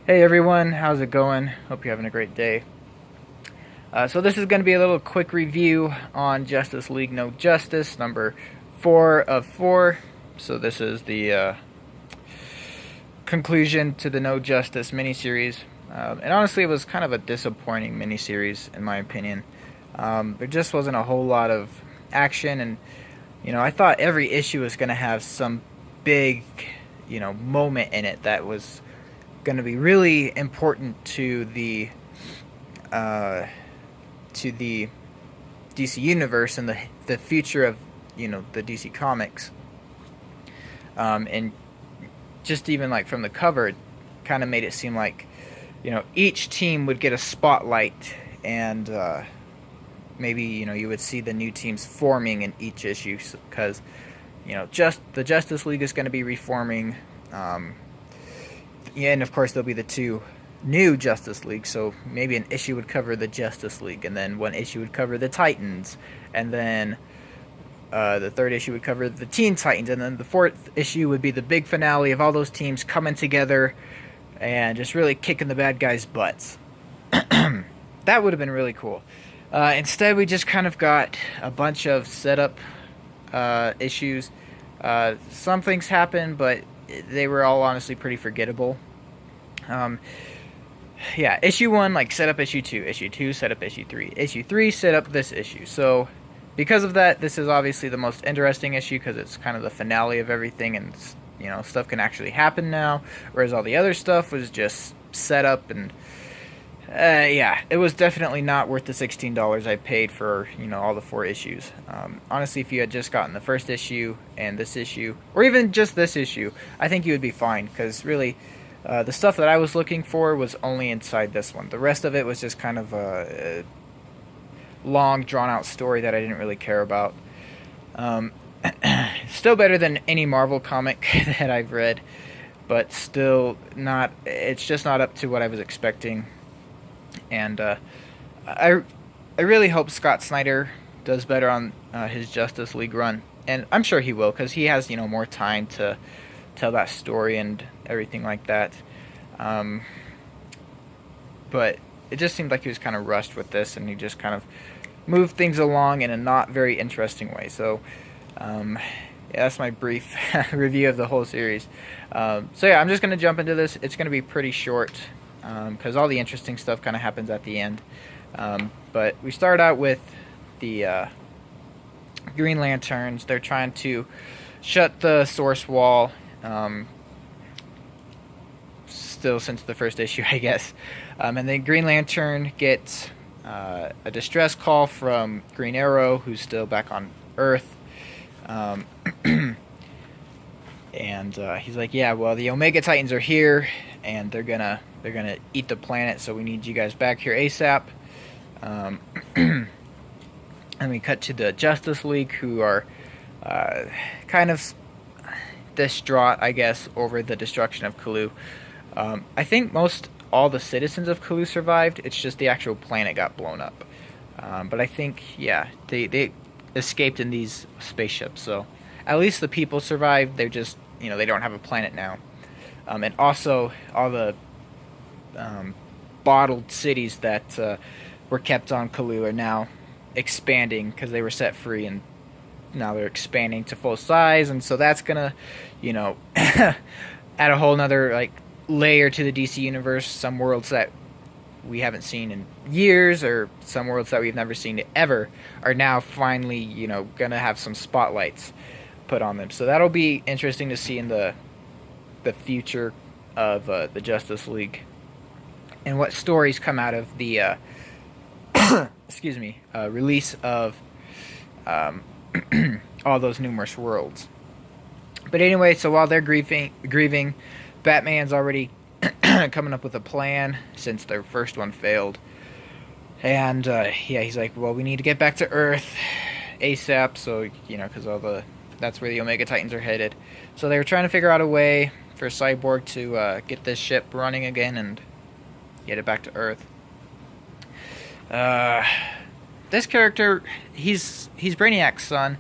Hey everyone, how's it going? Hope you're having a great day. So this is going to be a little quick review on Justice League No Justice, number 4 of 4. So this is the conclusion to the No Justice miniseries. And honestly, it was kind of a disappointing miniseries, in my opinion. There just wasn't a whole lot of action, and I thought every issue was going to have some big, moment in it that was going to be really important to the DC universe and the future of the DC comics. And just even like from the cover, it kind of made it seem like each team would get a spotlight, and maybe you would see the new teams forming in each issue, because just the Justice League is going to be reforming. Yeah, and of course there'll be the two new Justice League, so maybe an issue would cover the Justice League, and then one issue would cover the Titans, and then the third issue would cover the Teen Titans, and then the fourth issue would be the big finale of all those teams coming together and just really kicking the bad guys' butts. That would have been really cool. Instead, we just kind of got a bunch of setup issues. Some things happened, but they were all honestly pretty forgettable. Yeah, issue 1, like, set up issue 2. Issue 2, set up issue 3. Issue 3, set up this issue. So, because of that, this is obviously the most interesting issue, because it's kind of the finale of everything, and, stuff can actually happen now, whereas all the other stuff was just set up, and, yeah, it was definitely not worth the $16 I paid for, all the 4 issues. Honestly, if you had just gotten the first issue and this issue, or even just this issue, I think you would be fine, because really, the stuff that I was looking for was only inside this one. The rest of it was just kind of a long, drawn-out story that I didn't really care about. Still better than any Marvel comic that I've read, but still not. It's just not up to what I was expecting. And I really hope Scott Snyder does better on his Justice League run, and I'm sure he will, because he has more time to tell that story and everything like that. But it just seemed like he was kind of rushed with this, and he just kind of moved things along in a not very interesting way. So yeah, that's my brief review of the whole series. So yeah, I'm just going to jump into this. It's going to be pretty short, because all the interesting stuff kind of happens at the end. But we start out with the Green Lanterns. They're trying to shut the Source Wall, still since the first issue, I guess. And then Green Lantern gets a distress call from Green Arrow, who's still back on Earth. And he's like, "Yeah, well, the Omega Titans are here, and they're gonna eat the planet. So we need you guys back here ASAP." And we cut to the Justice League, who are kind of distraught, I guess, over the destruction of Cthulhu. I think all the citizens of Cthulhu survived. It's just the actual planet got blown up. But I think, yeah, they escaped in these spaceships. So at least the people survived. They're just, they don't have a planet now. And also, all the bottled cities that were kept on Cthulhu are now expanding, because they were set free, and now they're expanding to full size. And so that's gonna, add a whole nother, like, layer to the DC universe. Some worlds that we haven't seen in years, or some worlds that we've never seen ever, are now finally, gonna have some spotlights put on them. So that'll be interesting to see in the future of the Justice League, and what stories come out of the excuse me, release of all those numerous worlds. But anyway, so while they're grieving, Batman's already coming up with a plan, since their first one failed. And yeah, he's like, "Well, we need to get back to Earth ASAP." So because that's where the Omega Titans are headed. So they were trying to figure out a way for Cyborg to get this ship running again and get it back to Earth. This character, he's Brainiac's son,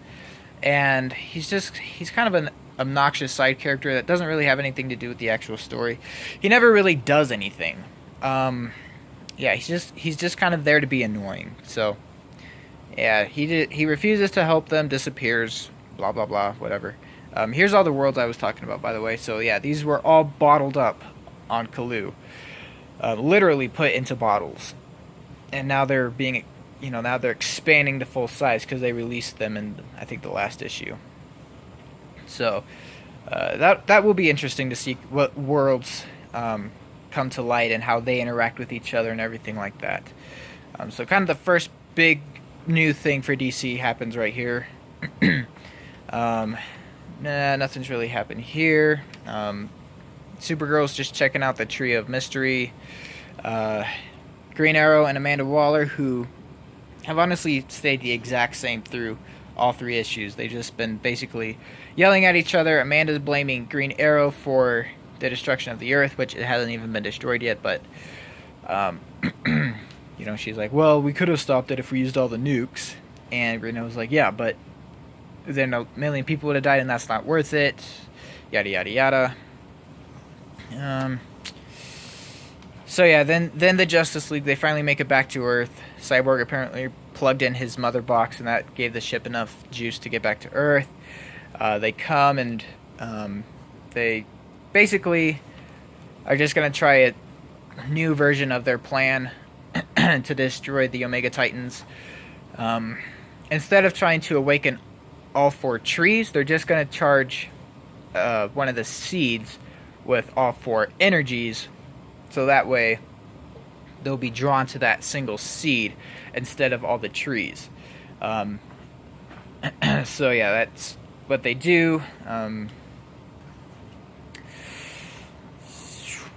and he's kind of an obnoxious side character that doesn't really have anything to do with the actual story. He never really does anything. Yeah, he's just kind of there to be annoying. So yeah, he refuses to help them, disappears, blah blah blah, whatever. Here's all the worlds I was talking about, by the way. So yeah, these were all bottled up on Colu, literally put into bottles, and now they're being, now they're expanding to full size because they released them in, I think, the last issue. So that will be interesting to see what worlds come to light and how they interact with each other and everything like that. So kind of the first big new thing for DC happens right here. Nah, nothing's really happened here. Supergirl's just checking out the Tree of Mystery. Green Arrow and Amanda Waller, who have honestly stayed the exact same through all 3 issues. They've just been basically yelling at each other. Amanda's blaming Green Arrow for the destruction of the Earth, which it hasn't even been destroyed yet, but she's like, well, we could have stopped it if we used all the nukes. And Green Arrow's like, yeah, but then a million people would have died and that's not worth it, yada yada yada. So yeah, then the Justice League, they finally make it back to Earth. Cyborg apparently plugged in his mother box, and that gave the ship enough juice to get back to Earth. They come and they basically are just going to try a new version of their plan to destroy the Omega Titans. Instead of trying to awaken all 4 trees, they're just going to charge one of the seeds with all 4 energies, so that way they'll be drawn to that single seed instead of all the trees. So yeah, that's what they do.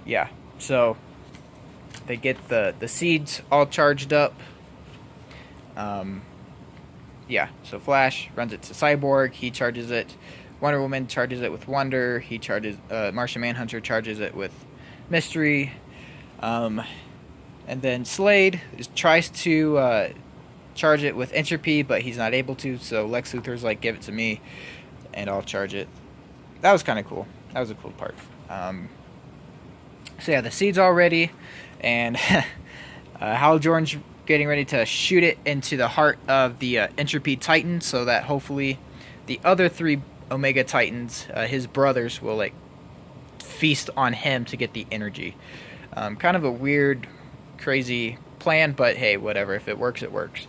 Yeah, so they get the seeds all charged up. Yeah, so Flash runs it to Cyborg. He charges it. Wonder Woman charges it with Wonder. He charges. Martian Manhunter charges it with Mystery. And then Slade tries to charge it with Entropy, but he's not able to. So Lex Luthor's like, "Give it to me, and I'll charge it." That was kind of cool. That was a cool part. So yeah, the seed's all ready, and Hal Jordan's getting ready to shoot it into the heart of the Entropy Titan, so that hopefully the other 3 Omega Titans, his brothers, will like feast on him to get the energy. Kind of a weird, crazy plan, but hey, whatever. If it works, it works.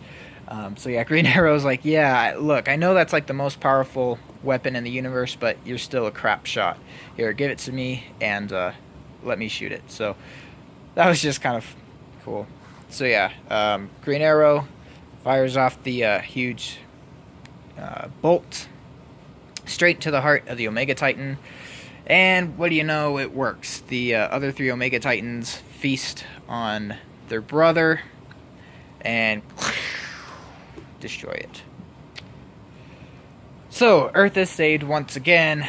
So yeah, Green Arrow's like, yeah, look, I know that's like the most powerful weapon in the universe, but you're still a crap shot. Here, give it to me and let me shoot it. So that was just kind of cool. So yeah, Green Arrow fires off the huge bolt straight to the heart of the Omega Titan, and what do you know, it works. The other 3 Omega Titans feast on their brother and destroy it. So Earth is saved once again,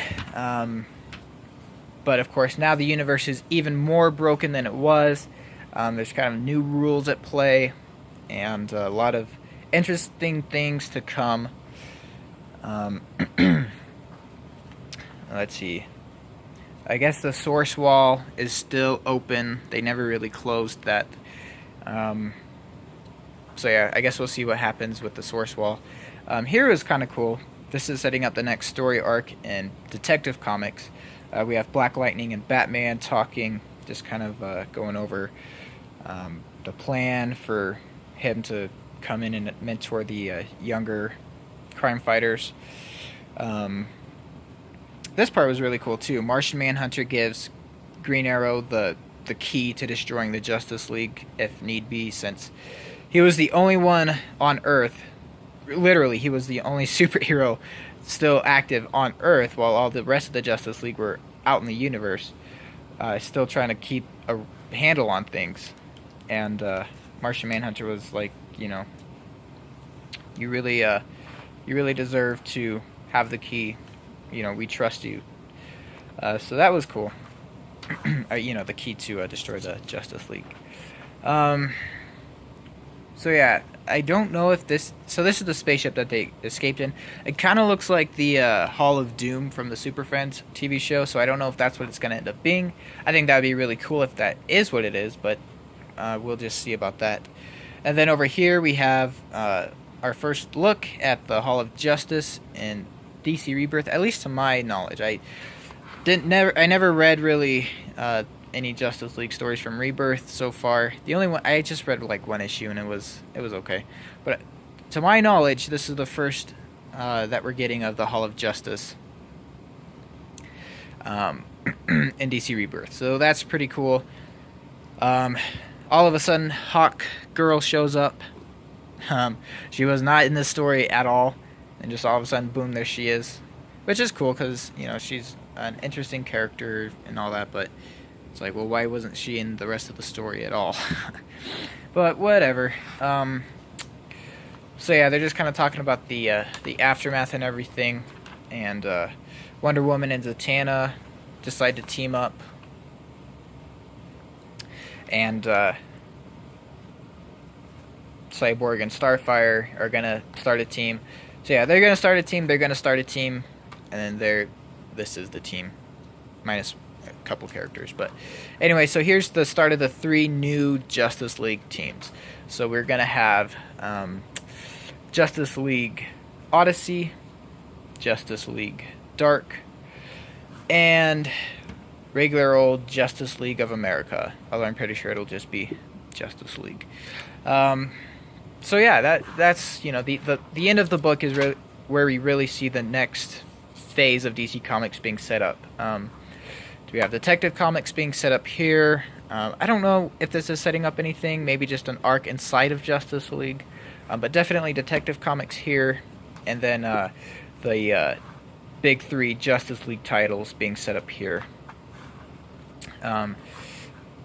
but of course now the universe is even more broken than it was. There's kind of new rules at play, and a lot of interesting things to come. Let's see. I guess the source wall is still open. They never really closed that. So yeah, I guess we'll see what happens with the source wall. Here is kind of cool. This is setting up the next story arc in Detective Comics. We have Black Lightning and Batman talking, just kind of going over the plan for him to come in and mentor the younger crime fighters. This part was really cool too. Martian Manhunter gives Green Arrow the key to destroying the Justice League if need be, since he was the only one on Earth. Literally, he was the only superhero still active on Earth, while all the rest of the Justice League were out in the universe, still trying to keep a handle on things. And Martian Manhunter was like, you really deserve to have the key. We trust you. So that was cool. The key to destroy the Justice League. So yeah, I don't know if this. So this is the spaceship that they escaped in. It kind of looks like the Hall of Doom from the Super Friends TV show. So I don't know if that's what it's gonna end up being. I think that would be really cool if that is what it is, but we'll just see about that. And then over here we have our first look at the Hall of Justice in DC Rebirth. At least to my knowledge, I never read really any Justice League stories from Rebirth so far. The only one I just read like one issue and it was okay. But to my knowledge, this is the first that we're getting of the Hall of Justice in DC Rebirth. So that's pretty cool. All of a sudden, Hawk Girl shows up. She was not in this story at all, and just all of a sudden, boom, there she is, which is cool because she's an interesting character and all that. But it's like, well, why wasn't she in the rest of the story at all? But whatever. So yeah, they're just kind of talking about the aftermath and everything, and Wonder Woman and Zatanna decide to team up. And Cyborg and Starfire are gonna start a team. So yeah, they're gonna start a team. They're gonna start a team, and then this is the team, minus a couple characters. But anyway, so here's the start of the 3 new Justice League teams. So we're gonna have Justice League Odyssey, Justice League Dark, and regular old Justice League of America, although I'm pretty sure it'll just be Justice League. So yeah, that's the end of the book is where we really see the next phase of DC Comics being set up. We have Detective Comics being set up here. I don't know if this is setting up anything, maybe just an arc inside of Justice League, but definitely Detective Comics here, and then the big 3 Justice League titles being set up here.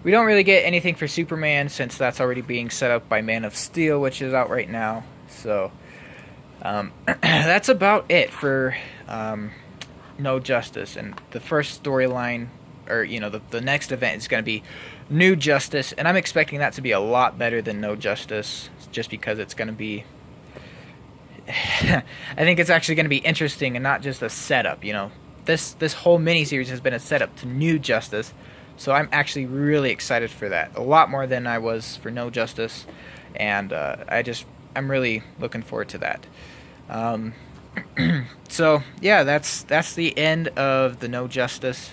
We don't really get anything for Superman since that's already being set up by Man of Steel, which is out right now. So that's about it for No Justice. And the first storyline, or the next event is going to be New Justice, and I'm expecting that to be a lot better than No Justice, just because it's going to be. I think it's actually going to be interesting and not just a setup. This whole miniseries has been a setup to New Justice. So I'm actually really excited for that, a lot more than I was for No Justice, and I'm really looking forward to that. So yeah, that's the end of the No Justice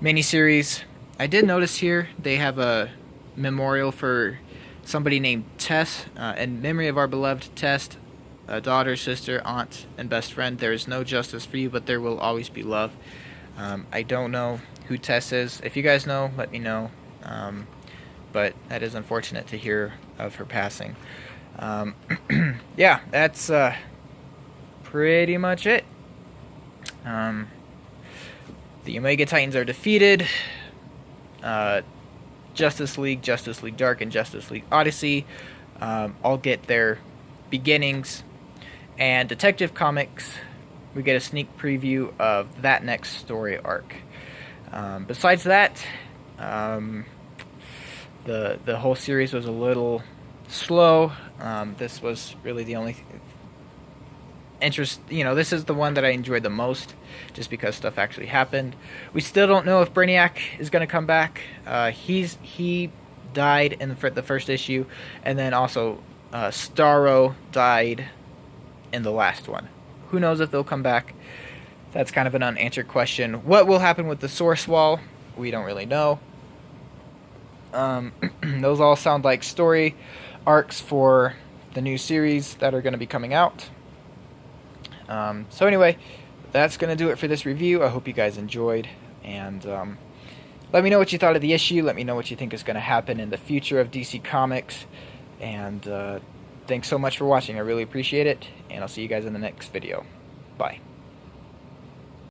miniseries. I did notice here they have a memorial for somebody named Tess, in memory of our beloved Tess, a daughter, sister, aunt, and best friend. There is no justice for you, but there will always be love. I don't know who Tess is. If you guys know, let me know. But that is unfortunate to hear of her passing. Yeah, that's pretty much it. The Omega Titans are defeated. Justice League Dark, and Justice League Odyssey all get their beginnings. And Detective Comics, we get a sneak preview of that next story arc. Besides that, the whole series was a little slow. This was really the only interest. This is the one that I enjoyed the most, just because stuff actually happened. We still don't know if Brainiac is going to come back. He died in the first issue, and then also Starro died in the last one. Who knows if they'll come back? That's kind of an unanswered question. What will happen with the Source Wall? We don't really know. Those all sound like story arcs for the new series that are going to be coming out. So anyway, that's going to do it for this review. I hope you guys enjoyed, and let me know what you thought of the issue. Let me know what you think is going to happen in the future of DC Comics, and thanks so much for watching. I really appreciate it, and I'll see you guys in the next video. Bye.